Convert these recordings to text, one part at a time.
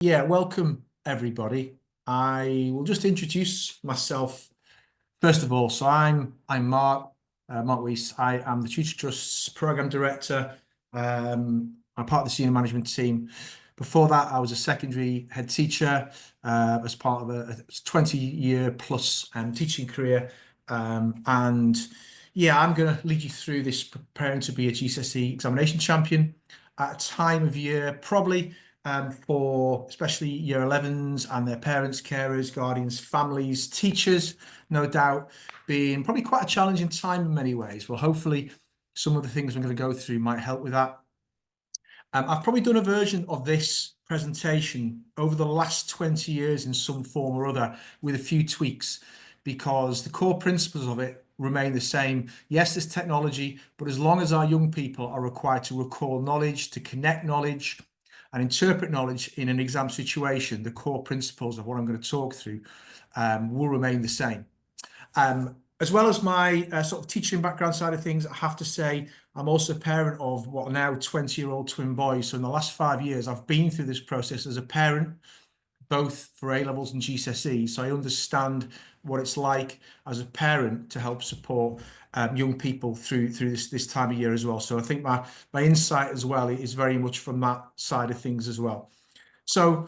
Yeah, welcome everybody. I will just introduce myself first of all. So I'm Mark Mark Weiss. I am the Tutor Trust's program director. I'm part of the senior management team. Before that, I was a secondary head teacher as part of a 20-year plus teaching career. And yeah, I'm going to lead you through this preparing to be a GCSE examination champion at a time of year probably for especially year 11s and their parents, carers, guardians, families, teachers, no doubt, being probably quite a challenging time in many ways. Well, hopefully, some of the things I'm going to go through might help with that. I've probably done a version of this presentation over the last 20 years in some form or other with a few tweaks because the core principles of it remain the same. Yes, there's technology, but as long as our young people are required to recall knowledge, to connect knowledge, and interpret knowledge in an exam situation, the core principles of what I'm going to talk through will remain the same. As well as my sort of teaching background side of things, I have to say I'm also a parent of what are now 20-year-old twin boys. So in the last 5 years, I've been through this process as a parent, both for A-levels and GCSE. So I understand what it's like as a parent to help support young people through this time of year as well. So I think my insight as well is very much from that side of things as well. So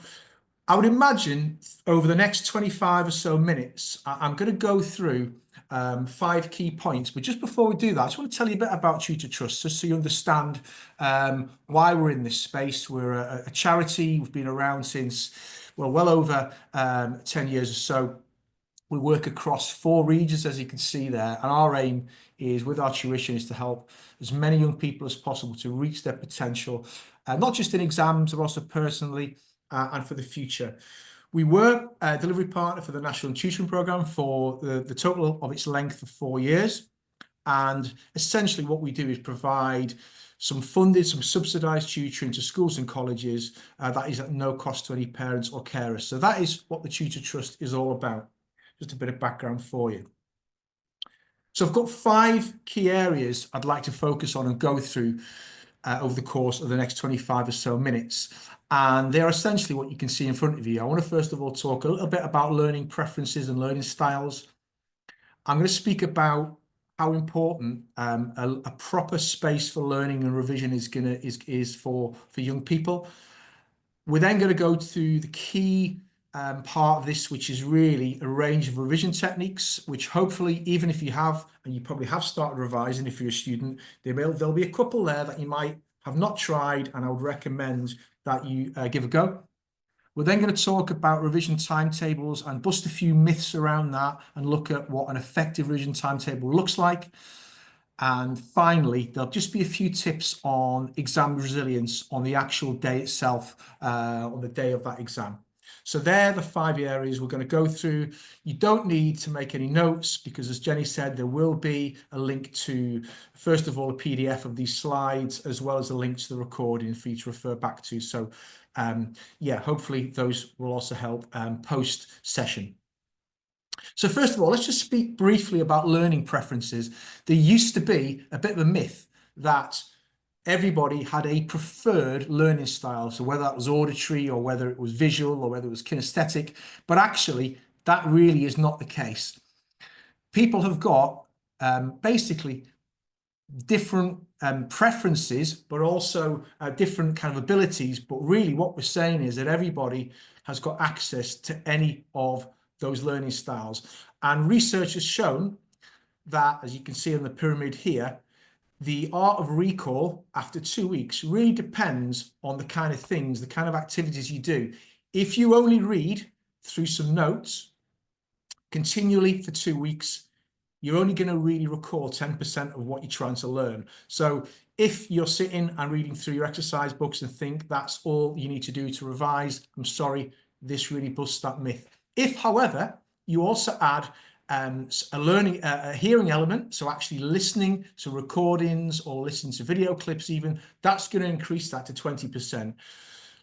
I would imagine over the next 25 or so minutes, I'm going to go through 5 key points. But just before we do that, I just want to tell you a bit about Tutor Trust, just so you understand why we're in this space. We're a charity. We've been around since, well over 10 years or so. We work across 4 regions, as you can see there, and our aim is, with our tuition, is to help as many young people as possible to reach their potential, not just in exams, but also personally and for the future. We were a delivery partner for the National Tuition Programme for the total of its length of 4 years. And essentially what we do is provide some funded, some subsidised tutoring to schools and colleges that is at no cost to any parents or carers. So that is what the Tutor Trust is all about. Just a bit of background for you. So I've got 5 key areas I'd like to focus on and go through over the course of the next 25 or so minutes. And they're essentially what you can see in front of you. I want to first of all talk a little bit about learning preferences and learning styles. I'm going to speak about how important a proper space for learning and revision is for young people. We're then going to go to the key part of this, which is really a range of revision techniques, which hopefully, even if you have, and you probably have started revising if you're a student, there'll be a couple there that you might have not tried, and I would recommend that you give a go. We're then going to talk about revision timetables and bust a few myths around that and look at what an effective revision timetable looks like. And finally, there'll just be a few tips on exam resilience on the actual day itself, on the day of that exam. So they're the 5 areas we're going to go through. You don't need to make any notes because, as Jenny said, there will be a link to, first of all, a PDF of these slides, as well as a link to the recording for you to refer back to. So yeah, hopefully those will also help post-session. So first of all, let's just speak briefly about learning preferences. There used to be a bit of a myth that everybody had a preferred learning style. So whether that was auditory or whether it was visual or whether it was kinesthetic, but actually that really is not the case. People have got basically different preferences, but also different kind of abilities. But really what we're saying is that everybody has got access to any of those learning styles. And research has shown that, as you can see on the pyramid here, the art of recall after 2 weeks really depends on the kind of things, the kind of activities you do. If you only read through some notes continually for 2 weeks, you're only going to really recall 10% of what you're trying to learn. So if you're sitting and reading through your exercise books and think that's all you need to do to revise, I'm sorry, this really busts that myth. If, however, you also add a hearing element, so actually listening to recordings or listening to video clips even, that's going to increase that to 20%.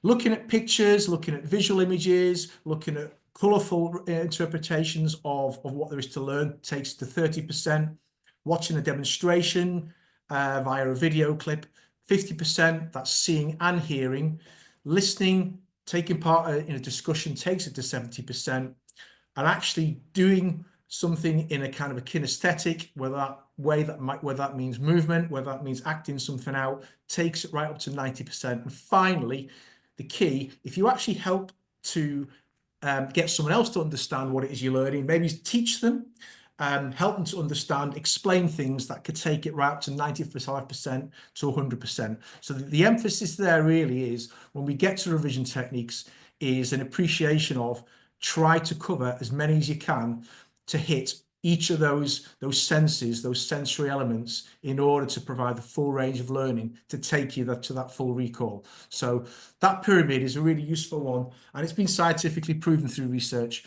Looking at pictures, looking at visual images, looking at colourful interpretations of what there is to learn takes to 30%. Watching a demonstration via a video clip, 50%, that's seeing and hearing. Listening taking part in a discussion takes it to 70%, and actually doing something in a kind of a kinesthetic, whether that means movement, whether that means acting something out, takes it right up to 90%. And finally, the key, if you actually help to get someone else to understand what it is you're learning, maybe teach them, help them to understand, explain things, that could take it right up to 95% to 100%. So the emphasis there really is, when we get to revision techniques, is an appreciation of try to cover as many as you can to hit each of those senses, those sensory elements, in order to provide the full range of learning to take you to that full recall. So that pyramid is a really useful one, and it's been scientifically proven through research,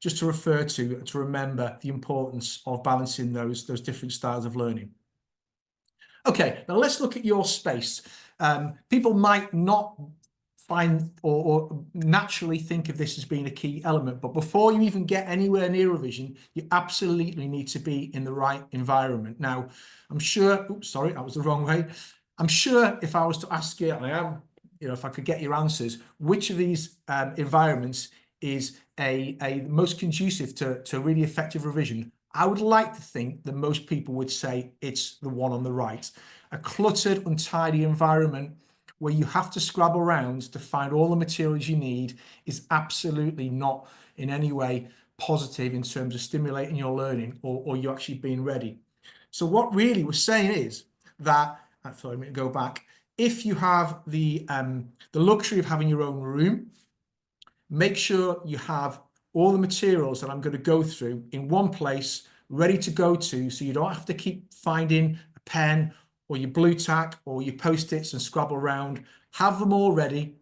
just to refer to remember the importance of balancing those different styles of learning. Okay, now let's look at your space. People might not find or naturally think of this as being a key element, but before you even get anywhere near revision, you absolutely need to be in the right environment. Now, I'm sure, oops, sorry, that was the wrong way. I'm sure if I was to ask you, and I am, if I could get your answers, which of these environments is a most conducive to really effective revision, I would like to think that most people would say it's the one on the right. A cluttered, untidy environment where you have to scrabble around to find all the materials you need is absolutely not in any way positive in terms of stimulating your learning or you actually being ready. So what really we're saying is that, let me go back, if you have the luxury of having your own room, make sure you have all the materials that I'm going to go through in one place, ready to go to, so you don't have to keep finding a pen or your blue tack or your post-its and scrabble around. Have them all ready,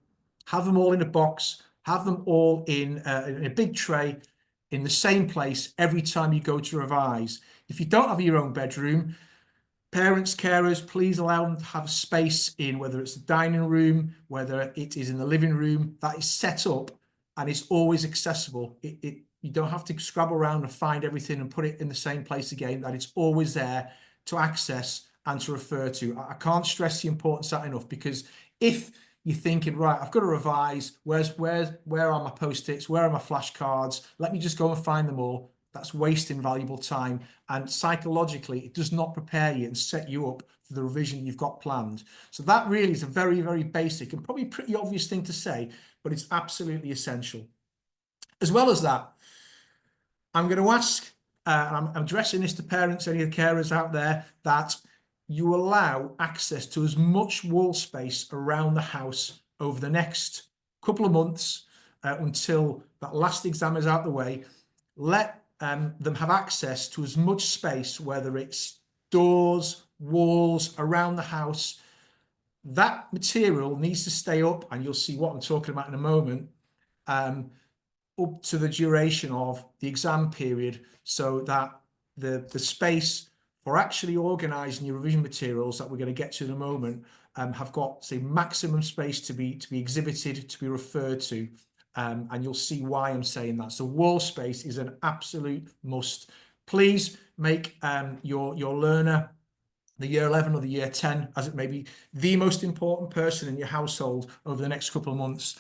have them all in a box, have them all in a big tray in the same place every time you go to revise. If you don't have your own bedroom, parents, carers, please allow them to have space in, whether it's the dining room, whether it is in the living room, that is set up and it's always accessible. You don't have to scrabble around and find everything and put it in the same place again, that it's always there to access and to refer to. I can't stress the importance of that enough, because if you're thinking, right, I've got to revise, where are my post-its, where are my flashcards, let me just go and find them all, that's wasting valuable time, and psychologically it does not prepare you and set you up for the revision you've got planned. So that really is a very, very basic and probably pretty obvious thing to say, but it's absolutely essential. As well as that, I'm going to ask, and I'm addressing this to parents, any of the carers out there, that you allow access to as much wall space around the house over the next couple of months until that last exam is out the way. Let them have access to as much space, whether it's doors, walls, around the house. That material needs to stay up, and you'll see what I'm talking about in a moment, up to the duration of the exam period, so that the space for actually organising your revision materials that we're going to get to in a moment have got, say, maximum space to be exhibited, to be referred to, and you'll see why I'm saying that. So wall space is an absolute must. Please make your learner, the year 11 or the year 10, as it may be, the most important person in your household over the next couple of months.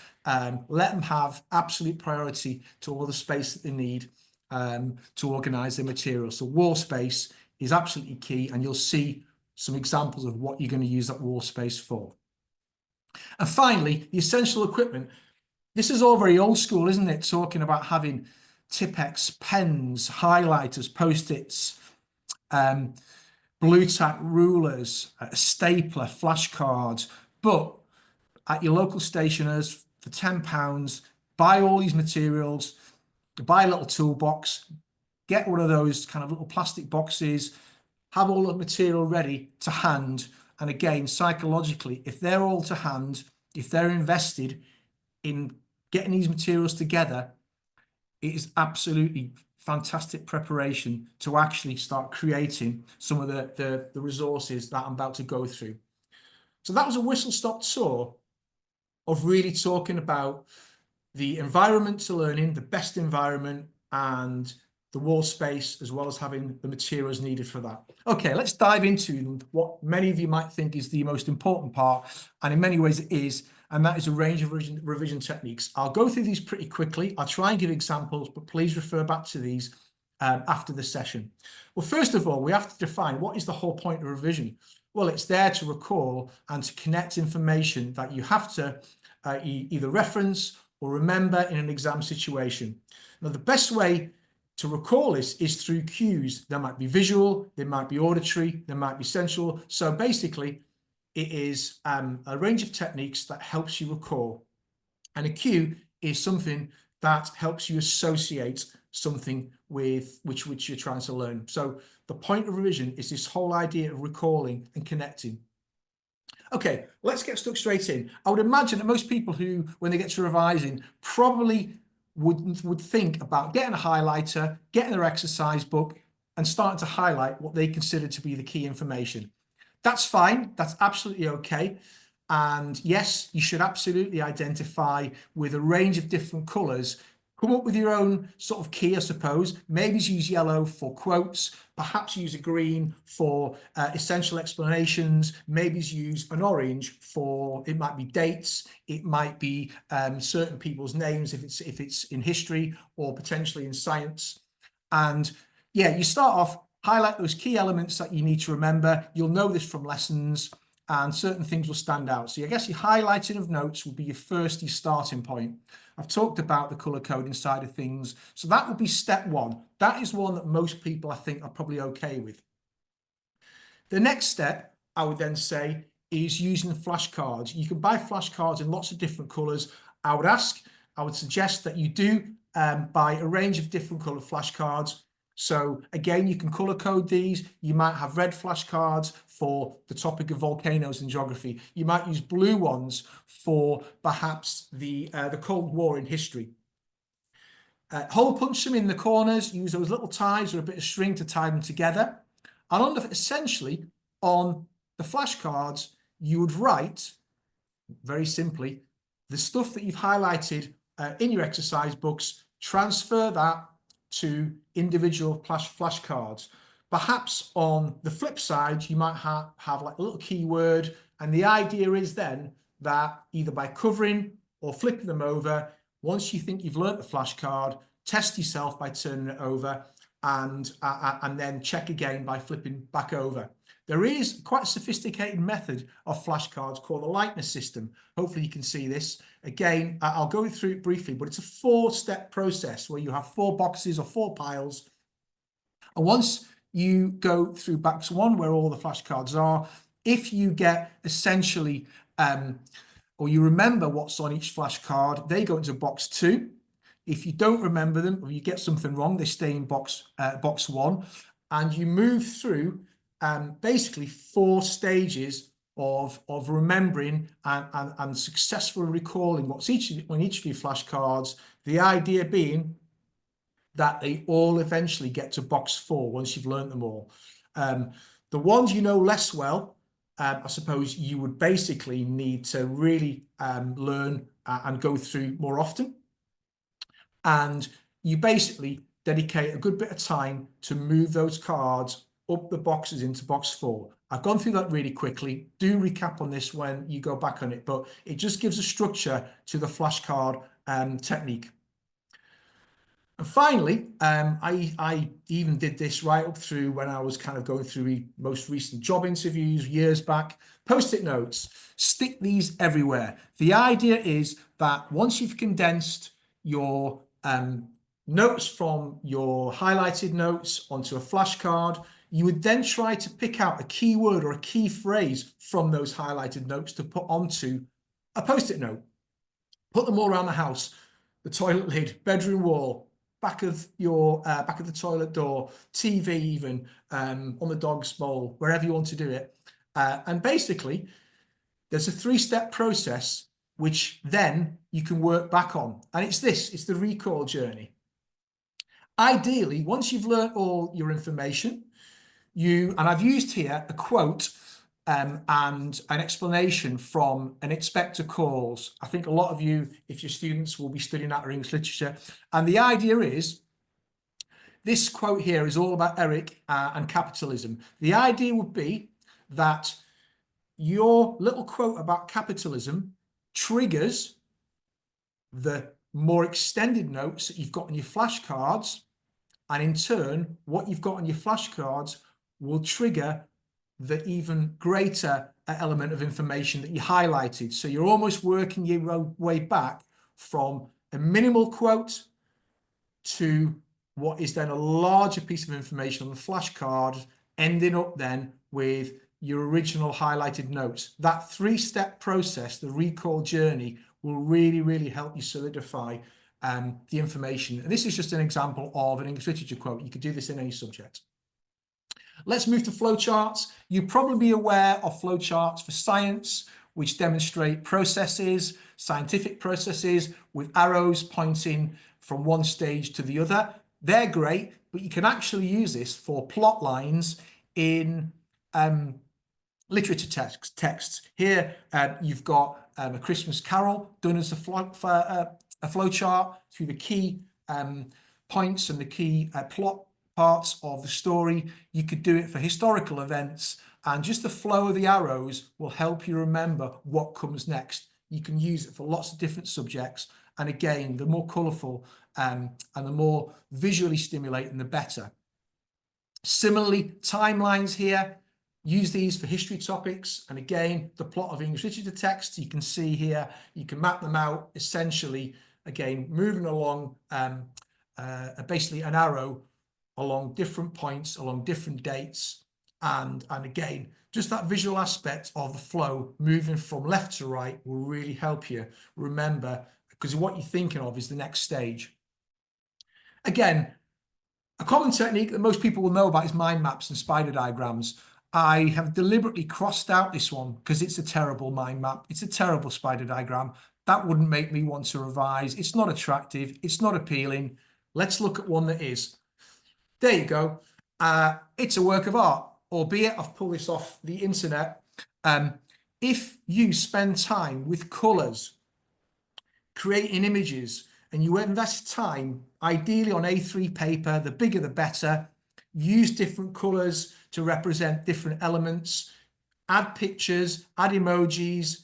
Let them have absolute priority to all the space that they need to organise their materials. So wall space is absolutely key, and you'll see some examples of what you're going to use that wall space for. And finally, the essential equipment. This is all very old school, isn't it? Talking about having Tipp-Ex pens, highlighters, post-its, blue tack rulers, a stapler, flashcards. But at your local stationers for £10, buy all these materials, buy a little toolbox, get one of those kind of little plastic boxes, have all the material ready to hand. And again, psychologically, if they're all to hand, if they're invested in getting these materials together, it is absolutely fantastic preparation to actually start creating some of the resources that I'm about to go through. So that was a whistle-stop tour of really talking about the environment to learning, the best environment, and the wall space, as well as having the materials needed for that. Okay, let's dive into what many of you might think is the most important part, and in many ways it is, and that is a range of revision techniques. I'll go through these pretty quickly. I'll try and give examples, but please refer back to these after the session. Well, first of all, we have to define what is the whole point of revision. Well, it's there to recall and to connect information that you have to either reference or remember in an exam situation. Now, the best way to recall this is through cues. There might be visual, there might be auditory, there might be sensual. So basically, it is a range of techniques that helps you recall. And a cue is something that helps you associate something with which you're trying to learn. So the point of revision is this whole idea of recalling and connecting. Okay, let's get stuck straight in. I would imagine that most people who, when they get to revising, probably would think about getting a highlighter, getting their exercise book, and starting to highlight what they consider to be the key information. That's fine. That's absolutely okay. And yes, you should absolutely identify with a range of different colours. Come up with your own sort of key, I suppose. Maybe use yellow for quotes, perhaps use a green for essential explanations, maybe use an orange for, it might be dates, it might be certain people's names if it's in history or potentially in science. And yeah, you start off, highlight those key elements that you need to remember. You'll know this from lessons, and certain things will stand out. So I guess your highlighting of notes will be your starting point. I've talked about the colour coding side of things. So that would be step one. That is one that most people, I think, are probably okay with. The next step, I would then say, is using flashcards. You can buy flashcards in lots of different colours. I would suggest that you do buy a range of different coloured flashcards. So again, you can colour code these. You might have red flashcards for the topic of volcanoes and geography. You might use blue ones for perhaps the Cold War in history. Hole punch them in the corners, use those little ties or a bit of string to tie them together. And essentially on the flashcards, you would write, very simply, the stuff that you've highlighted in your exercise books, transfer that to individual flashcards. Perhaps on the flip side, you might have like a little keyword, and the idea is then that either by covering or flipping them over, once you think you've learnt the flashcard, test yourself by turning it over and then check again by flipping back over. There is quite a sophisticated method of flashcards called the lightness system. Hopefully you can see this. Again, I'll go through it briefly, but it's a 4-step process where you have 4 boxes or 4 piles. And once you go through box 1, where all the flashcards are, if you get essentially, or you remember what's on each flashcard, they go into box 2. If you don't remember them or you get something wrong, they stay in box 1. And you move through basically 4 stages of remembering and successfully recalling what's on each of your flashcards. The idea being that they all eventually get to box 4 once you've learnt them all. The ones you know less well, I suppose you would basically need to really learn and go through more often. And you basically dedicate a good bit of time to move those cards up the boxes into box 4. I've gone through that really quickly. Do recap on this when you go back on it, but it just gives a structure to the flashcard technique. And finally, I even did this right up through when I was kind of going through most recent job interviews years back. Post-it notes, stick these everywhere. The idea is that once you've condensed your notes from your highlighted notes onto a flashcard, you would then try to pick out a key word or a key phrase from those highlighted notes to put onto a post-it note. Put them all around the house, the toilet lid, bedroom wall, back of the toilet door, TV even, on the dog's bowl, wherever you want to do it. And basically, there's a 3-step process which then you can work back on. And it's the recall journey. Ideally, once you've learnt all your information, and I've used here a quote and an explanation from an Inspector Calls. I think a lot of you, if you're students, will be studying that or English literature. And the idea is, this quote here is all about Eric and capitalism. The idea would be that your little quote about capitalism triggers the more extended notes that you've got on your flashcards, and in turn, what you've got on your flashcards will trigger the even greater element of information that you highlighted. So you're almost working your way back from a minimal quote to what is then a larger piece of information on the flashcard, ending up then with your original highlighted notes. That three-step process, the recall journey, will really, really help you solidify the information. And this is just an example of an English literature quote. You could do this in any subject. Let's move to flowcharts. You're probably aware of flowcharts for science, which demonstrate processes, scientific processes, with arrows pointing from one stage to the other. They're great, but you can actually use this for plot lines in literature texts. Here you've got a Christmas Carol done as a flowchart through the key points and the key plot parts of the story. You could do it for historical events, and just the flow of the arrows will help you remember what comes next. You can use it for lots of different subjects, and again, the more colourful and the more visually stimulating, the better. Similarly, timelines here, use these for history topics, and again, the plot of English literature texts, you can see here, you can map them out essentially, again, moving along basically an arrow along different points, along different dates, and again, just that visual aspect of the flow moving from left to right will really help you remember, because what you're thinking of is the next stage. Again, a common technique that most people will know about is mind maps and spider diagrams. I have deliberately crossed out this one because it's a terrible mind map. It's a terrible spider diagram. That wouldn't make me want to revise. It's not attractive. It's not appealing. Let's look at one that is. There you go. It's a work of art, albeit I've pulled this off the internet. If you spend time with colours, creating images, and you invest time, ideally on A3 paper, the bigger the better, use different colours to represent different elements, add pictures, add emojis,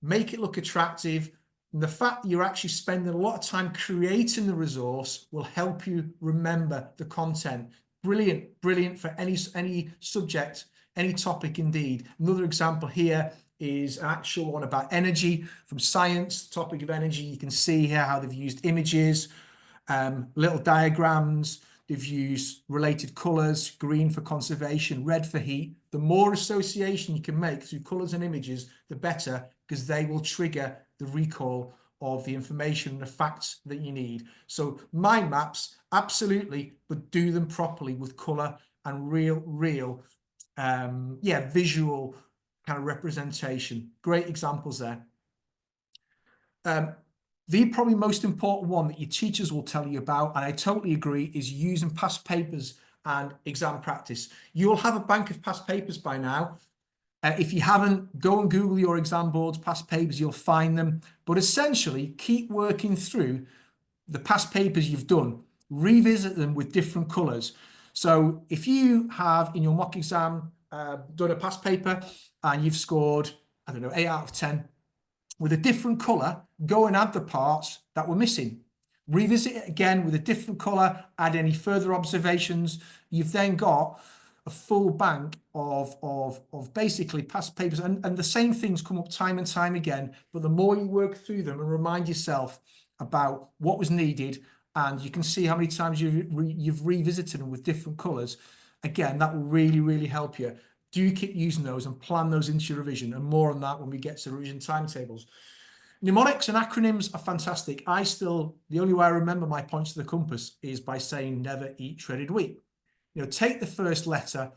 make it look attractive. And the fact that you're actually spending a lot of time creating the resource will help you remember the content. Brilliant, brilliant for any subject, any topic indeed. Another example here is an actual one about energy from science, topic of energy. You can see here how they've used images, little diagrams. They've used related colours, green for conservation, red for heat. The more association you can make through colours and images, the better, because they will trigger the recall of the information and the facts that you need. So mind maps, absolutely, but do them properly with colour and real, visual kind of representation. Great examples there. The probably most important one that your teachers will tell you about, and I totally agree, is using past papers and exam practice. You'll have a bank of past papers by now. If you haven't, go and Google your exam boards, past papers, you'll find them. But essentially, keep working through the past papers you've done. Revisit them with different colours. So if you have in your mock exam done a past paper and you've scored, I don't know, 8 out of 10, with a different colour, go and add the parts that were missing. Revisit it again with a different colour, add any further observations. You've then got a full bank of basically past papers, and the same things come up time and time again, but the more you work through them and remind yourself about what was needed, and you can see how many times you've revisited them with different colours, again, that will really, really help you. Do keep using those and plan those into your revision, and more on that when we get to revision timetables. Mnemonics and acronyms are fantastic. The only way I remember my points to the compass is by saying never eat shredded wheat. Take the first letter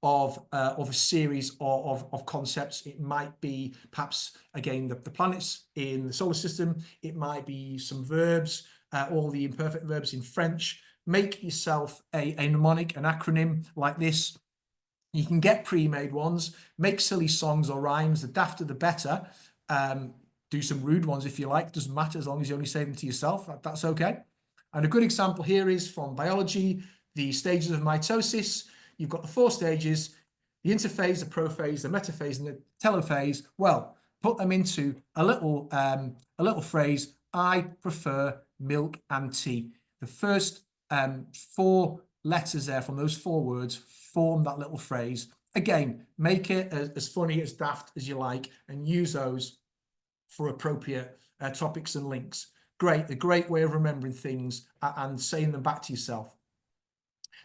of a series of concepts. It might be perhaps, again, the planets in the solar system. It might be some verbs, all the imperfect verbs in French. Make yourself a mnemonic, an acronym like this. You can get pre-made ones, make silly songs or rhymes. The dafter, the better. Do some rude ones if you like. Doesn't matter as long as you only say them to yourself. That's okay. And a good example here is from biology, the stages of mitosis. You've got the 4 stages, the interphase, the prophase, the metaphase, and the telophase. Well, put them into a little phrase. I prefer milk and tea. The first 4 letters there from those 4 words form that little phrase. Again, make it as funny, as daft as you like, and use those for appropriate topics and links. Great, a great way of remembering things and saying them back to yourself.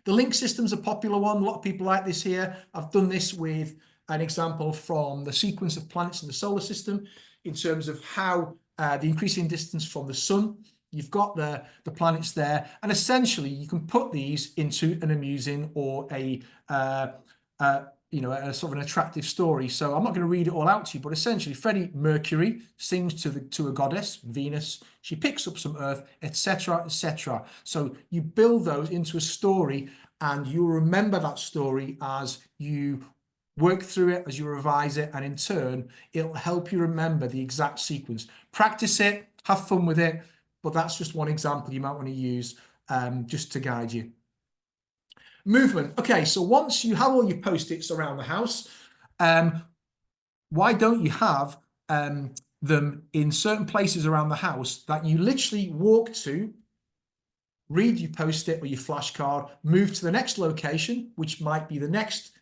The link system's a popular one. A lot of people like this here. I've done this with an example from the sequence of planets in the solar system in terms of how the increasing distance from the sun. You've got the planets there, and essentially you can put these into an amusing or a sort of an attractive story. So I'm not going to read it all out to you, but essentially Freddie Mercury sings to a goddess, Venus. She picks up some earth, etc., etc. So you build those into a story, and you'll remember that story as you work through it, as you revise it, and in turn, it'll help you remember the exact sequence. Practice it, have fun with it, but that's just one example you might want to use just to guide you. Movement. Okay, so once you have all your post-its around the house, why don't you have them in certain places around the house that you literally walk to, read your post-it or your flashcard, move to the next location, which might be the next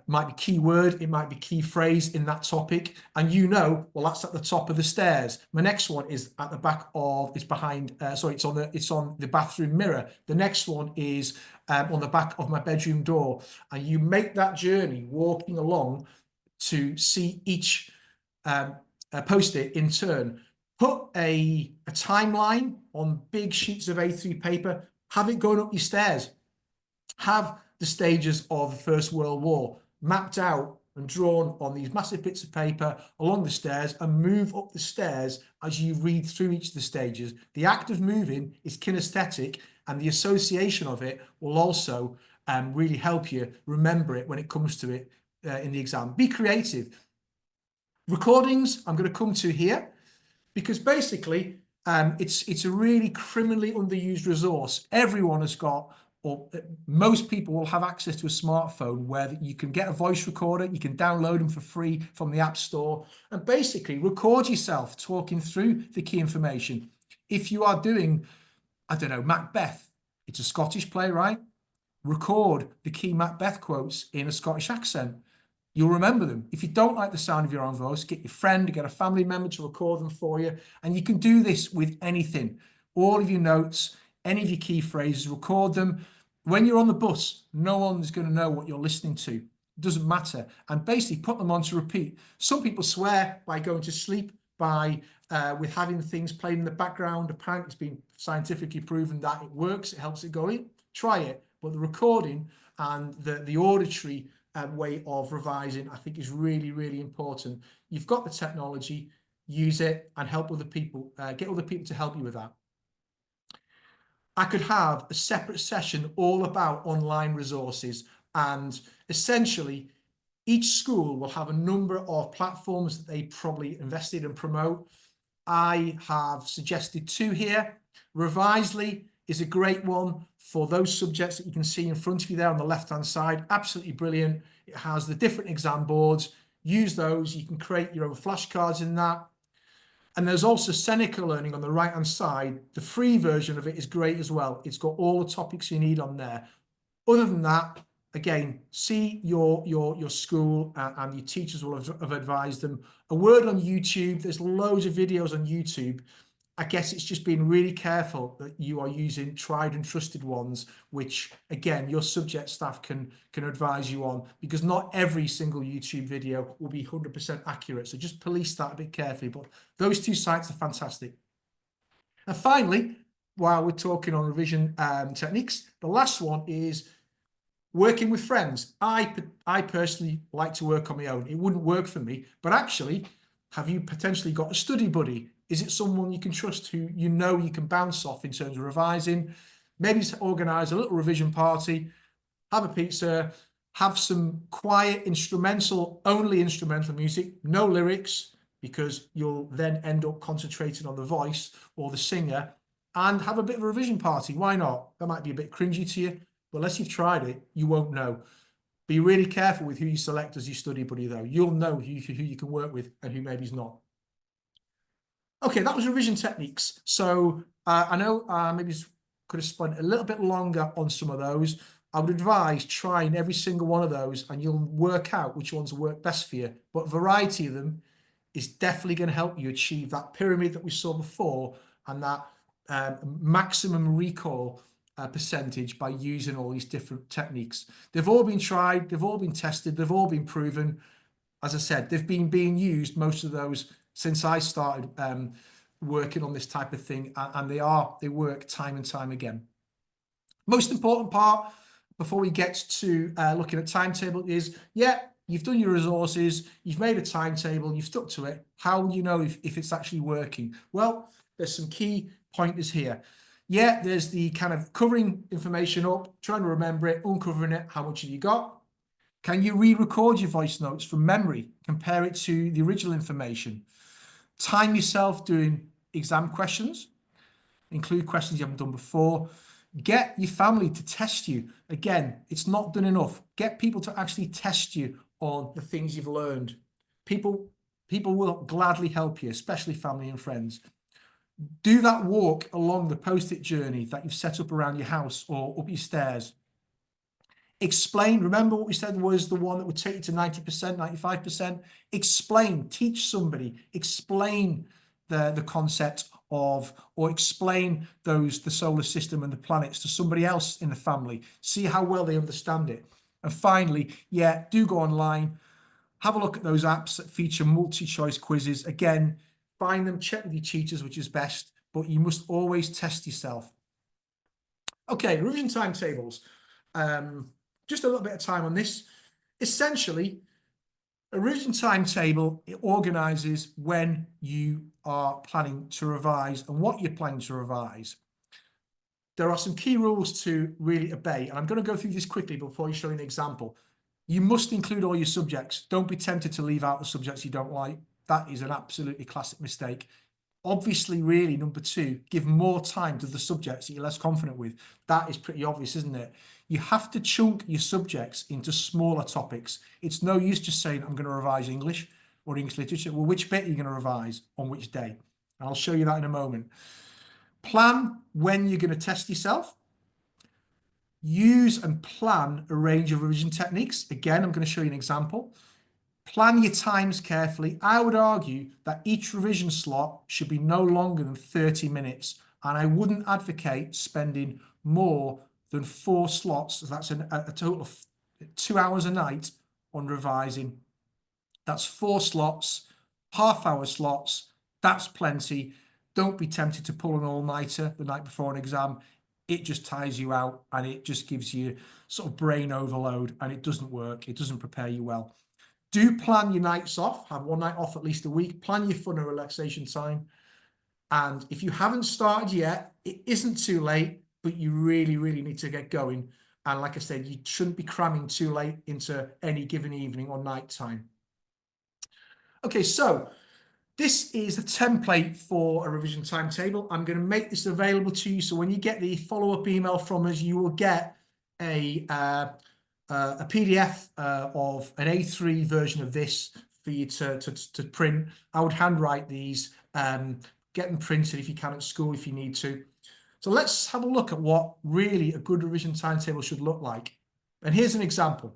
might be keyword, it might be key phrase in that topic, and well, that's at the top of the stairs. My next one is at the back of, it's behind, sorry, it's on the bathroom mirror. The next one is on the back of my bedroom door, and you make that journey walking along to see each post-it in turn. Put a timeline on big sheets of A3 paper, have it going up your stairs. Have the stages of the First World War mapped out and drawn on these massive bits of paper along the stairs, and move up the stairs as you read through each of the stages. The act of moving is kinesthetic, and the association of it will also really help you remember it when it comes to it in the exam. Be creative. Recordings, I'm going to come to here, because basically it's a really criminally underused resource. Everyone has got, or most people will have access to a smartphone where you can get a voice recorder, you can download them for free from the App Store, and basically record yourself talking through the key information. If you are doing, I don't know, Macbeth, it's a Scottish play, right? Record the key Macbeth quotes in a Scottish accent. You'll remember them. If you don't like the sound of your own voice, get your friend, get a family member to record them for you, and you can do this with anything. All of your notes, any of your key phrases, record them. When you're on the bus, no one's going to know what you're listening to. It doesn't matter. And basically put them on to repeat. Some people swear by going to sleep, with having things played in the background. Apparently it's been scientifically proven that it works, it helps it go in. Try it. But the recording and the auditory way of revising, I think, is really, really important. You've got the technology, use it, and help other people, get other people to help you with that. I could have a separate session all about online resources, and essentially each school will have a number of platforms that they probably invested and promote. I have suggested 2 here. Revisely is a great one for those subjects that you can see in front of you there on the left-hand side. Absolutely brilliant. It has the different exam boards. Use those. You can create your own flashcards in that. And there's also Seneca Learning on the right-hand side. The free version of it is great as well. It's got all the topics you need on there. Other than that, again, see your school and your teachers will have advised them. A word on YouTube. There's loads of videos on YouTube. I guess it's just being really careful that you are using tried and trusted ones, which, again, your subject staff can advise you on, because not every single YouTube video will be 100% accurate. So just police that a bit carefully. But those 2 sites are fantastic. And finally, while we're talking on revision techniques, the last one is working with friends. I personally like to work on my own. It wouldn't work for me, but actually, have you potentially got a study buddy? Is it someone you can trust who you know you can bounce off in terms of revising? Maybe organise a little revision party, have a pizza, have some quiet only instrumental music, no lyrics, because you'll then end up concentrating on the voice or the singer, and have a bit of a revision party. Why not? That might be a bit cringy to you, but unless you've tried it, you won't know. Be really careful with who you select as your study buddy, though. You'll know who you can work with and who maybe is not. Okay, that was revision techniques. So I know maybe could have spent a little bit longer on some of those. I would advise trying every single one of those and you'll work out which ones work best for you. But variety of them is definitely going to help you achieve that pyramid that we saw before and that maximum recall percentage by using all these different techniques. They've all been tried, they've all been tested, they've all been proven. As I said, they've been being used, most of those, since I started working on this type of thing, and they work time and time again. Most important part before we get to looking at timetable is, yeah, you've done your resources, you've made a timetable, you've stuck to it. How will you know if it's actually working? Well, there's some key pointers here. Yeah, there's the kind of covering information up, trying to remember it, uncovering it, how much have you got? Can you re-record your voice notes from memory? Compare it to the original information. Time yourself doing exam questions. Include questions you haven't done before. Get your family to test you. Again, it's not done enough. Get people to actually test you on the things you've learned. People will gladly help you, especially family and friends. Do that walk along the post-it journey that you've set up around your house or up your stairs. Explain, remember what we said was the one that would take you to 90%, 95%. Explain, teach somebody, explain the concept of, or explain the solar system and the planets to somebody else in the family. See how well they understand it. And finally, yeah, do go online, have a look at those apps that feature multi-choice quizzes. Again, find them, check with your tutors, which is best, but you must always test yourself. Okay, revision timetables. Just a little bit of time on this. Essentially, a revision timetable, it organises when you are planning to revise and what you're planning to revise. There are some key rules to really obey, and I'm going to go through this quickly before you show you an example. You must include all your subjects. Don't be tempted to leave out the subjects you don't like. That is an absolutely classic mistake. Obviously, really, number two, give more time to the subjects that you're less confident with. That is pretty obvious, isn't it? You have to chunk your subjects into smaller topics. It's no use just saying, I'm going to revise English or English literature. Well, which bit are you going to revise on which day? And I'll show you that in a moment. Plan when you're going to test yourself. Use and plan a range of revision techniques. Again, I'm going to show you an example. Plan your times carefully. I would argue that each revision slot should be no longer than 30 minutes. And I wouldn't advocate spending more than 4 slots. That's a total of 2 hours a night on revising. That's 4 slots, half-hour slots. That's plenty. Don't be tempted to pull an all-nighter the night before an exam. It just tires you out and it just gives you sort of brain overload and it doesn't work. It doesn't prepare you well. Do plan your nights off. Have one night off at least a week. Plan your fun and relaxation time. And if you haven't started yet, it isn't too late, but you really, really need to get going. And like I said, you shouldn't be cramming too late into any given evening or night time. Okay, so this is a template for a revision timetable. I'm going to make this available to you. So when you get the follow-up email from us, you will get a PDF of an A3 version of this for you to print. I would handwrite these, get them printed if you can at school if you need to. So let's have a look at what really a good revision timetable should look like. And here's an example.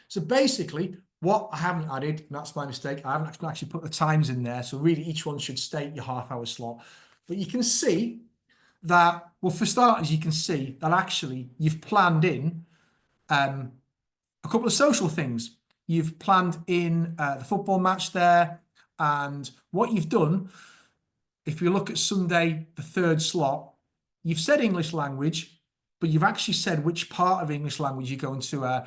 So basically, what I haven't added, and that's my mistake, I haven't actually put the times in there. So really each one should state your half-hour slot. But you can see that, well, for starters, you can see that actually you've planned in a couple of social things. You've planned in the football match there. And what you've done, if you look at Sunday, the 3rd slot, you've said English language, but you've actually said which part of English language you're going to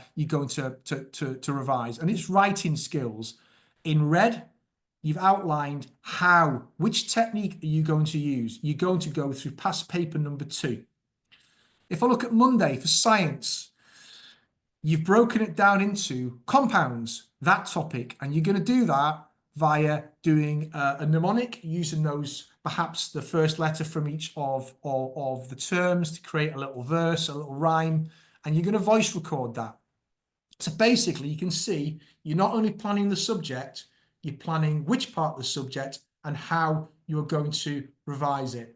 revise. And it's writing skills. In red, you've outlined which technique are you going to use? You're going to go through past paper number 2. If I look at Monday for science, you've broken it down into compounds, that topic, and you're going to do that via doing a mnemonic, using those, perhaps the first letter from each of the terms to create a little verse, a little rhyme, and you're going to voice record that. So basically, you can see you're not only planning the subject, you're planning which part of the subject and how you're going to revise it.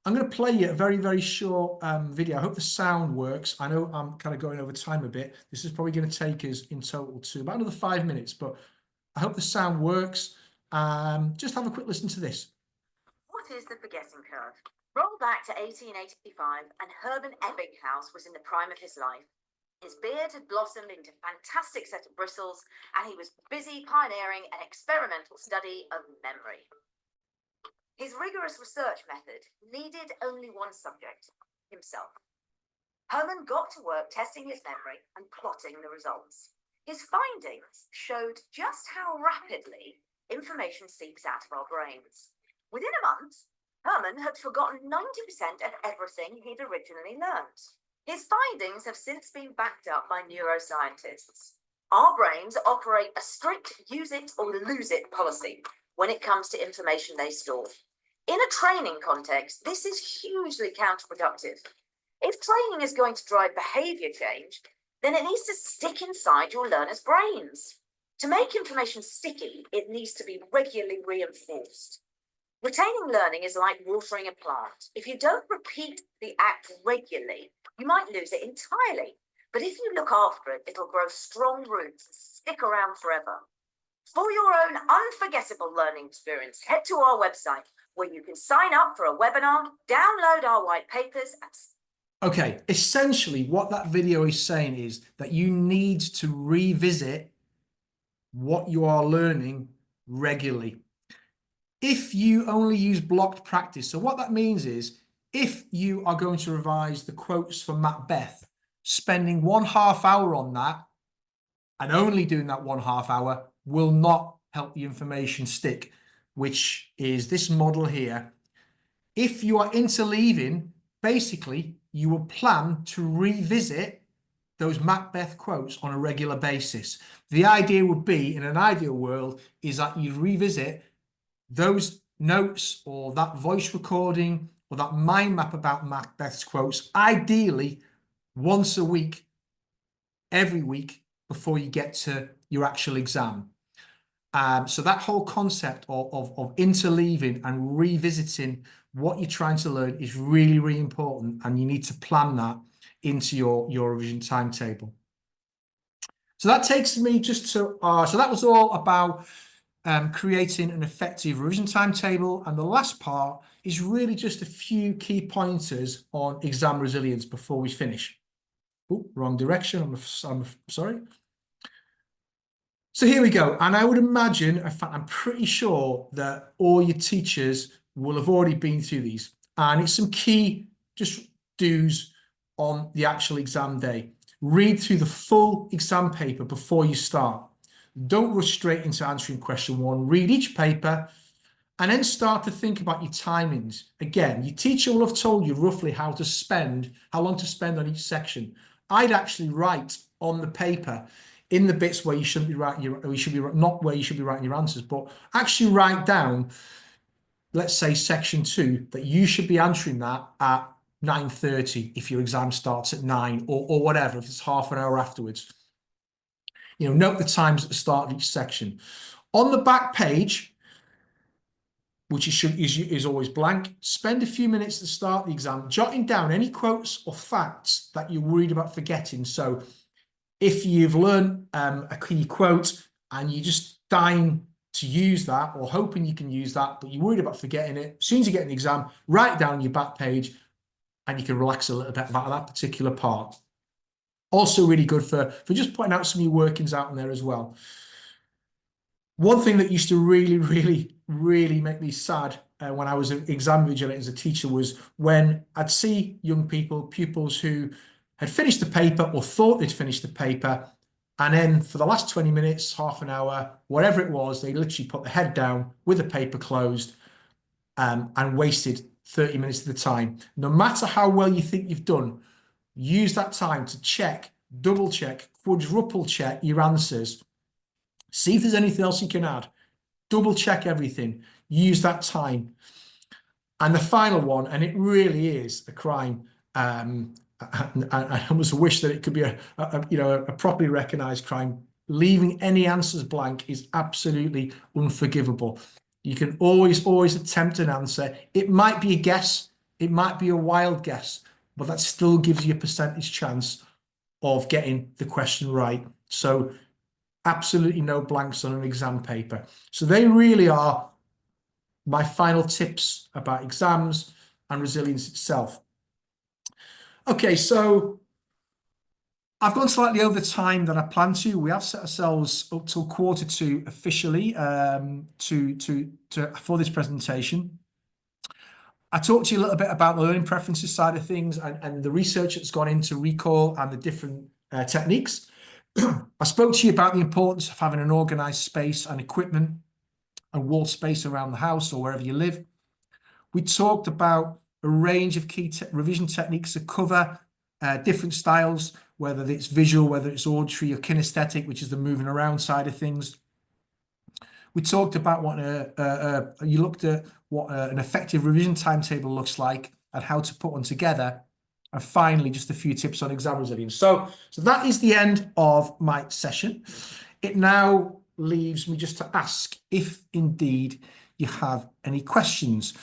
I'm going to play you a very, very short video. I hope the sound works. I know I'm kind of going over time a bit. This is probably going to take us in total to about another 5 minutes, but I hope the sound works. Just have a quick listen to this. What is the forgetting curve? Roll back to 1885 and Herman Ebbinghaus was in the prime of his life. His beard had blossomed into a fantastic set of bristles, and he was busy pioneering an experimental study of memory. His rigorous research method needed only one subject, himself. Herman got to work testing his memory and plotting the results. His findings showed just how rapidly information seeps out of our brains. Within a month, Herman had forgotten 90% of everything he'd originally learned. His findings have since been backed up by neuroscientists. Our brains operate a strict use it or lose it policy when it comes to information they store. In a training context, this is hugely counterproductive. If training is going to drive behavior change, then it needs to stick inside your learners' brains. To make information sticky, it needs to be regularly reinforced. Retaining learning is like watering a plant. If you don't repeat the act regularly, you might lose it entirely. But if you look after it, it'll grow strong roots and stick around forever. For your own unforgettable learning experience, head to our website where you can sign up for a webinar, download our white papers, and... Okay, essentially what that video is saying is that you need to revisit what you are learning regularly. If you only use blocked practice, so what that means is if you are going to revise the quotes for Macbeth, spending 1/2 hour on that and only doing that 1/2 hour will not help the information stick, which is this model here. If you are interleaving, basically you will plan to revisit those Macbeth quotes on a regular basis. The idea would be, in an ideal world, is that you revisit those notes or that voice recording or that mind map about Macbeth's quotes, ideally once a week, every week before you get to your actual exam. So that whole concept of interleaving and revisiting what you're trying to learn is really, really important, and you need to plan that into your revision timetable. So that takes me just to, so that was all about creating an effective revision timetable. And the last part is really just a few key pointers on exam resilience before we finish. Oh, wrong direction. I'm sorry. So here we go. And I would imagine, in fact, I'm pretty sure that all your teachers will have already been through these. And it's some key just do's on the actual exam day. Read through the full exam paper before you start. Don't rush straight into answering question 1. Read each paper and then start to think about your timings. Again, your teacher will have told you roughly how long to spend on each section. I'd actually write on the paper in the bits where you shouldn't be writing not where you should be writing your answers, but actually write down, let's say section 2, that you should be answering that at 9:30 if your exam starts at 9 or whatever, if it's half an hour afterwards. You know, note the times at the start of each section. On the back page, which is always blank, spend a few minutes to start the exam jotting down any quotes or facts that you're worried about forgetting. So if you've learned a key quote and you're just dying to use that or hoping you can use that, but you're worried about forgetting it, as soon as you get in the exam, write down your back page and you can relax a little bit about that particular part. Also really good for just putting out some of your workings out in there as well. One thing that used to really make me sad when I was an exam vigilator as a teacher was when I'd see young people, pupils who had finished the paper or thought they'd finished the paper, and then for the last 20 minutes, half an hour, whatever it was, they literally put the head down with the paper closed and wasted 30 minutes of the time. No matter how well you think you've done, use that time to check, double check, quadruple check your answers. See if there's anything else you can add. Double check everything. Use that time. And the final one, and it really is a crime, I almost wish that it could be a properly recognised crime. Leaving any answers blank is absolutely unforgivable. You can always attempt an answer. It might be a guess, it might be a wild guess, but that still gives you a percentage chance of getting the question right. So absolutely no blanks on an exam paper. So they really are my final tips about exams and resilience itself. Okay, so I've gone slightly over the time that I planned to. We have set ourselves up till 1:45 officially for this presentation. I talked to you a little bit about the learning preferences side of things and the research that's gone into recall and the different techniques. I spoke to you about the importance of having an organised space and equipment and wall space around the house or wherever you live. We talked about a range of key revision techniques to cover different styles, whether it's visual, whether it's auditory or kinesthetic, which is the moving around side of things. We talked about what you looked at what an effective revision timetable looks like and how to put one together. And finally, just a few tips on exam resilience. So that is the end of my session. It now leaves me just to ask if indeed you have any questions.